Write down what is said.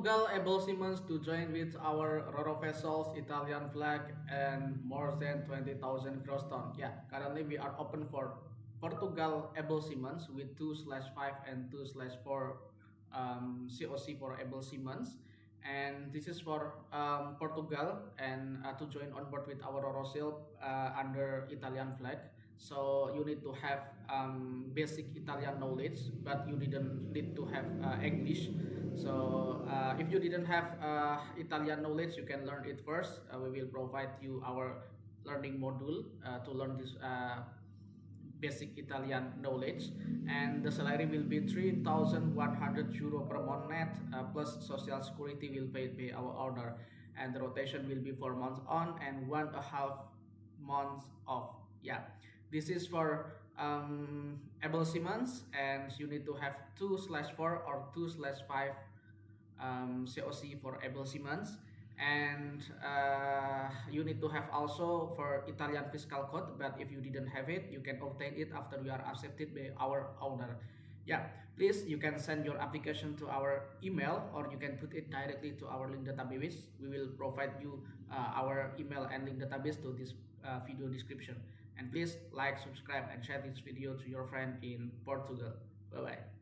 Portugal able Seaman to join with our RORO vessels, Italian flag, and more than 20,000 gross ton. Yeah, currently we are open for Portugal able Seaman with 2/5 and 2/4 COC for able Seaman. And this is for Portugal and to join on board with our RORO ship under Italian flag. So you need to have basic Italian knowledge, but you didn't need to have English. So if you didn't have Italian knowledge, you can learn it first. We will provide you our learning module to learn this basic Italian knowledge, and the salary will be 3,100 euro per month net, plus social security will pay by our owner, and the rotation will be 4 months on and 1.5 months off. Yeah, this is for able Seaman, and you need to have 2/4 or 2/5 COC for able Seaman, and you need to have also for Italian fiscal code, but if you didn't have it, you can obtain it after you are accepted by our owner. Yeah, please, you can send your application to our email, or you can put it directly to our link database. We will provide you our email and link database to this video description. And please like, subscribe, and share this video to your friend in Portugal. Bye bye.